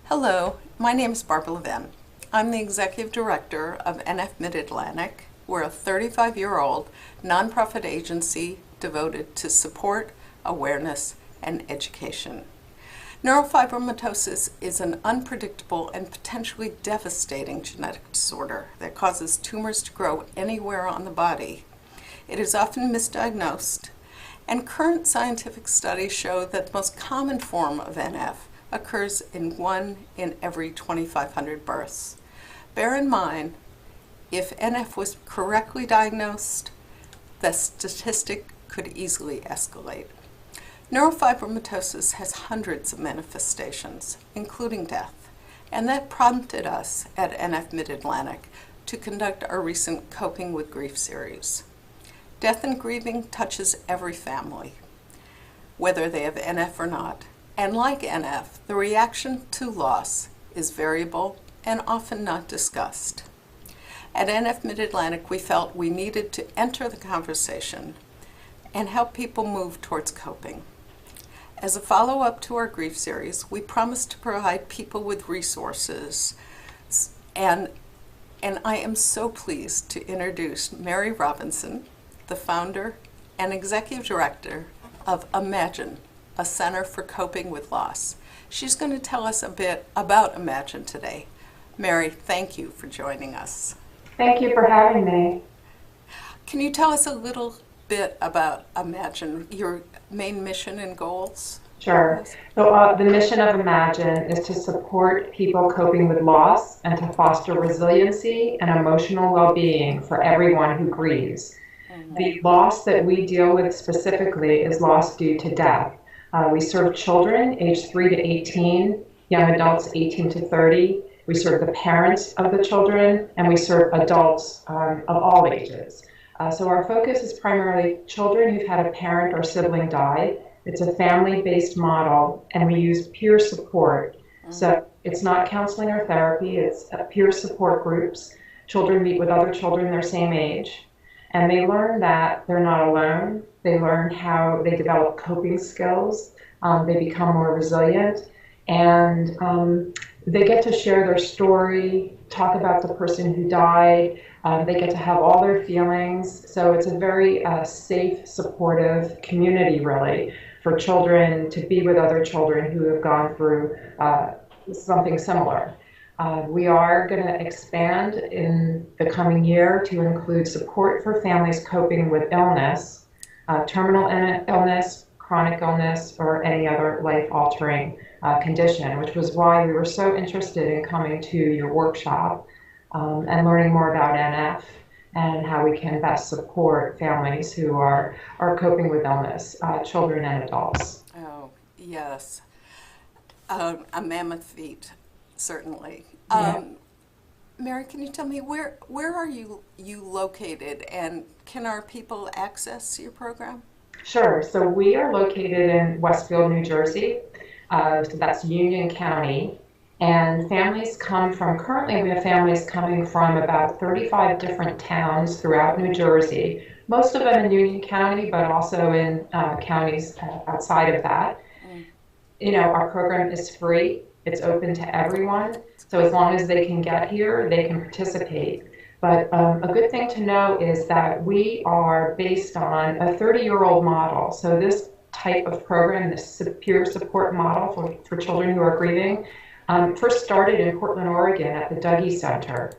Hello, my name is Barbra Levin. I'm the Executive Director of NF Mid-Atlantic. We're a 35-year-old nonprofit agency devoted to support, awareness, and education. Neurofibromatosis is an unpredictable and potentially devastating genetic disorder that causes tumors to grow anywhere on the body. It is often misdiagnosed, and current scientific studies show that the most common form of NF occurs in 1 in every 2,500 births. Bear in mind, if NF was correctly diagnosed, the statistic could easily escalate. Neurofibromatosis has hundreds of manifestations, including death, and that prompted us at NF Mid-Atlantic to conduct our recent Coping with Grief series. Death and grieving touches every family, whether they have NF or not. And like NF, the reaction to loss is variable and often not discussed. At NF Mid-Atlantic, we felt we needed to enter the conversation and help people move towards coping. As a follow-up to our grief series, we promised to provide people with resources, and I am so pleased to introduce Mary Robinson, the founder and executive director of Imagine, a Center for Coping with Loss. She's going to tell us a bit about Imagine today. Mary, thank you for joining us. Thank you for having me. Can you tell us a little bit about Imagine, your main mission and goals? Sure. So the mission of Imagine is to support people coping with loss and to foster resiliency and emotional well-being for everyone who grieves. The loss that we deal with specifically is loss due to death. We serve children aged 3 to 18, young adults 18 to 30. We serve the parents of the children, and we serve adults of all ages. So our focus is primarily children who've had a parent or sibling die. It's a family-based model, and we use peer support. So it's not counseling or therapy, it's peer support groups. Children meet with other children their same age, and they learn that they're not alone. They learn how they develop coping skills. They become more resilient, and they get to share their story, talk about the person who died. They get to have all their feelings. So it's a very safe, supportive community, really, for children to be with other children who have gone through something similar. We are going to expand in the coming year to include support for families coping with illness, terminal illness, chronic illness, or any other life-altering condition, which was why we were so interested in coming to your workshop and learning more about NF and how we can best support families who are coping with illness, children and adults. Oh, yes. A mammoth feat, certainly. Yeah. Mary, can you tell me where are you located, and can our people access your program? Sure. So we are located in Westfield, New Jersey. So that's Union County. And families come from, currently we have families coming from about 35 different towns throughout New Jersey, most of them in Union County, but also in counties outside of that. You know, our program is free. It's open to everyone. So as long as they can get here, they can participate. But a good thing to know is that we are based on a 30-year-old model. So this type of program, this peer support model for children who are grieving, first started in Portland, Oregon at the Dougy Center.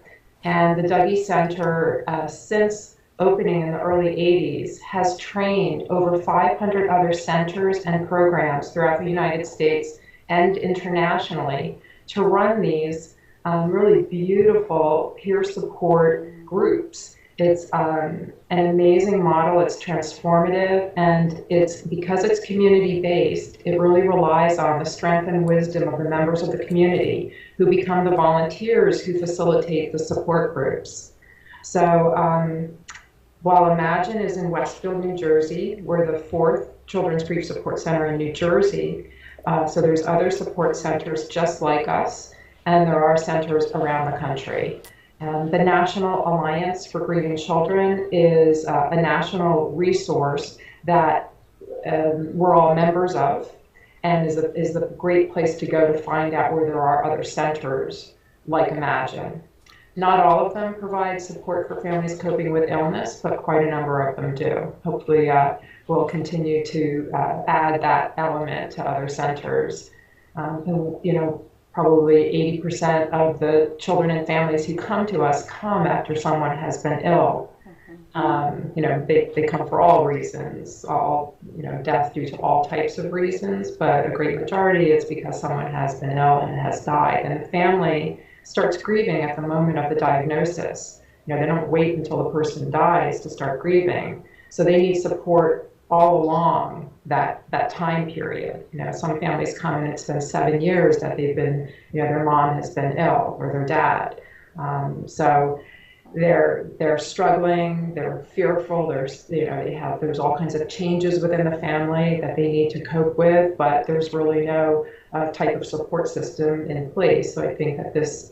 And the Dougy Center, since opening in the early 80s, has trained over 500 other centers and programs throughout the United States and internationally to run these really beautiful peer support groups. It's an amazing model, it's transformative, and because it's community-based, it really relies on the strength and wisdom of the members of the community who become the volunteers who facilitate the support groups. So while Imagine is in Westfield, New Jersey, we're the 4th Children's Grief Support Center in New Jersey. So there's other support centers just like us, and there are centers around the country. The National Alliance for Grieving Children is a national resource that we're all members of, and is a great place to go to find out where there are other centers like Imagine. Not all of them provide support for families coping with illness, but quite a number of them do. Hopefully, we'll continue to add that element to other centers. Probably 80% of the children and families who come to us come after someone has been ill. They come for all reasons, death due to all types of reasons, but a great majority it's because someone has been ill and has died. And the family starts grieving at the moment of the diagnosis. They don't wait until the person dies to start grieving. So they need support all along that time period. Some families come and it's been 7 years that they've been, their mom has been ill or their dad. So they're struggling, they're fearful, there's all kinds of changes within the family that they need to cope with, but there's really no type of support system in place. So I think that this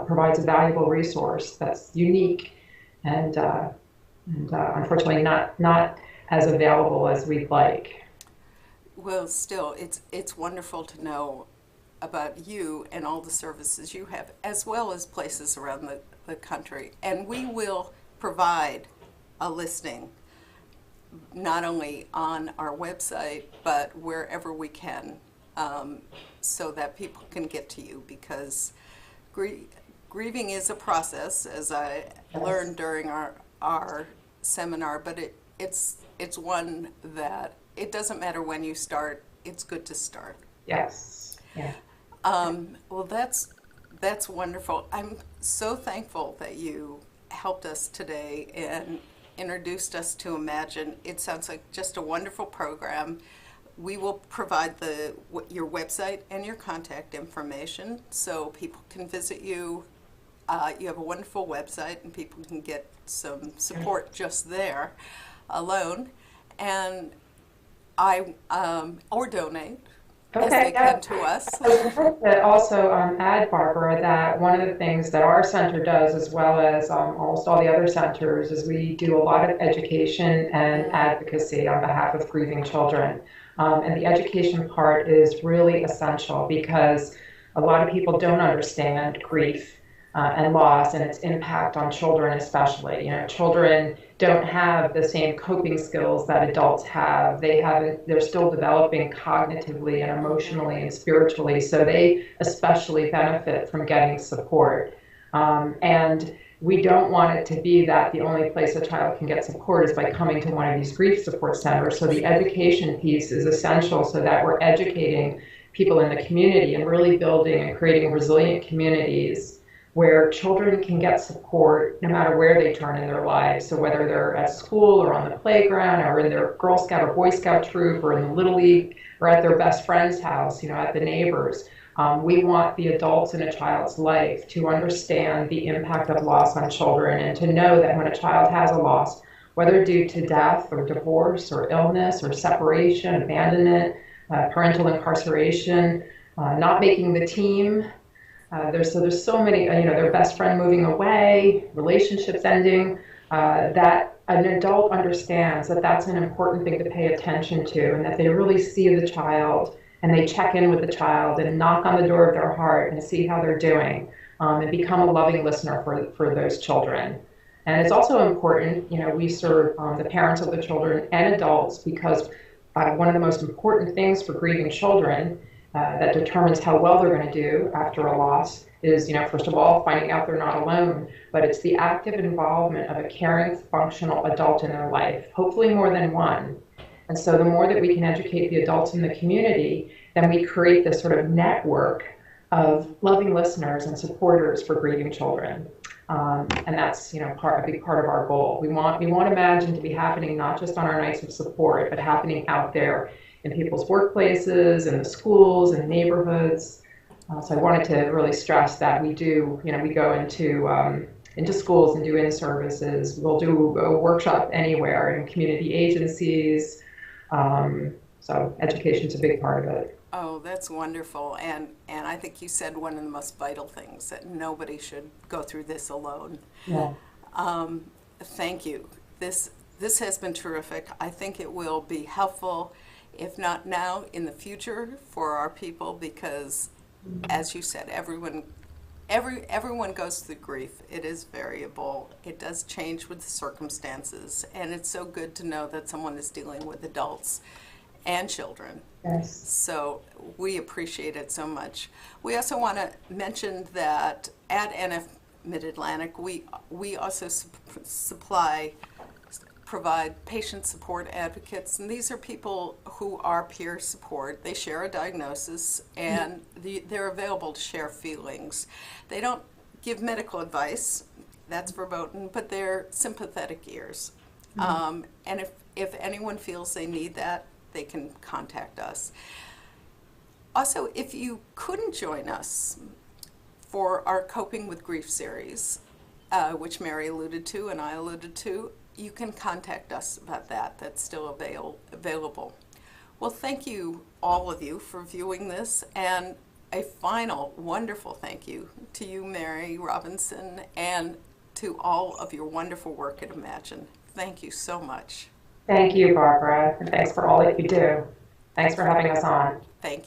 provides a valuable resource that's unique and unfortunately not as available as we'd like. Well, still, it's wonderful to know about you and all the services you have, as well as places around the country. And we will provide a listing, not only on our website, but wherever we can, so that people can get to you, because grieving is a process, as I learned during our seminar, but it's one that it doesn't matter when you start, it's good to start. Yes. Yeah. Well, that's wonderful. I'm so thankful that you helped us today and introduced us to Imagine. It sounds like just a wonderful program. We will provide your website and your contact information so people can visit you. You have a wonderful website and people can get some support just there alone, and or donate. As they come to us. I would like to also add, Barbara, that one of the things that our center does, as well as almost all the other centers, is we do a lot of education and advocacy on behalf of grieving children. And the education part is really essential because a lot of people don't understand grief and loss and its impact on children especially. Children don't have the same coping skills that adults have. They're still developing cognitively and emotionally and spiritually, so they especially benefit from getting support. And we don't want it to be that the only place a child can get support is by coming to one of these grief support centers. So the education piece is essential so that we're educating people in the community and really building and creating resilient communities where children can get support no matter where they turn in their lives. So whether they're at school or on the playground or in their Girl Scout or Boy Scout troop or in the Little League or at their best friend's house, at the neighbors, we want the adults in a child's life to understand the impact of loss on children and to know that when a child has a loss, whether due to death or divorce or illness or separation, abandonment, parental incarceration, not making the team, there's so many, their best friend moving away, relationships ending, that an adult understands that that's an important thing to pay attention to and that they really see the child and they check in with the child and knock on the door of their heart and see how they're doing and become a loving listener for those children. And it's also important, we serve the parents of the children and adults because one of the most important things for grieving children that determines how well they're going to do after a loss is, first of all, finding out they're not alone, but it's the active involvement of a caring, functional adult in their life, hopefully more than one. And so the more that we can educate the adults in the community, then we create this sort of network of loving listeners and supporters for grieving children. And that's, a big part of our goal. We want Imagine to be happening not just on our nights of support, but happening out there in people's workplaces, in the schools, in the neighborhoods. So I wanted to really stress that we do, we go into schools and do in-services. We'll do a workshop anywhere in community agencies. So education's a big part of it. Oh, that's wonderful. And I think you said one of the most vital things, that nobody should go through this alone. Yeah. Thank you. This has been terrific. I think it will be helpful if not now, in the future for our people, because, as you said, everyone goes through grief. It is variable. It does change with the circumstances, and it's so good to know that someone is dealing with adults and children. Yes. So we appreciate it so much. We also want to mention that at NF Mid-Atlantic, we also provide patient support advocates, and these are people who are peer support. They share a diagnosis, and they're available to share feelings. They don't give medical advice, that's verboten, but they're sympathetic ears. And if anyone feels they need that, they can contact us. Also, if you couldn't join us for our Coping with Grief series, which Mary alluded to and I alluded to, you can contact us about that. That's still available. Well, thank you, all of you, for viewing this, and a final wonderful thank you to you, Mary Robinson, and to all of your wonderful work at Imagine. Thank you so much. Thank you, Barbara, and thanks for all that you do. Thanks for having us on. Thank you.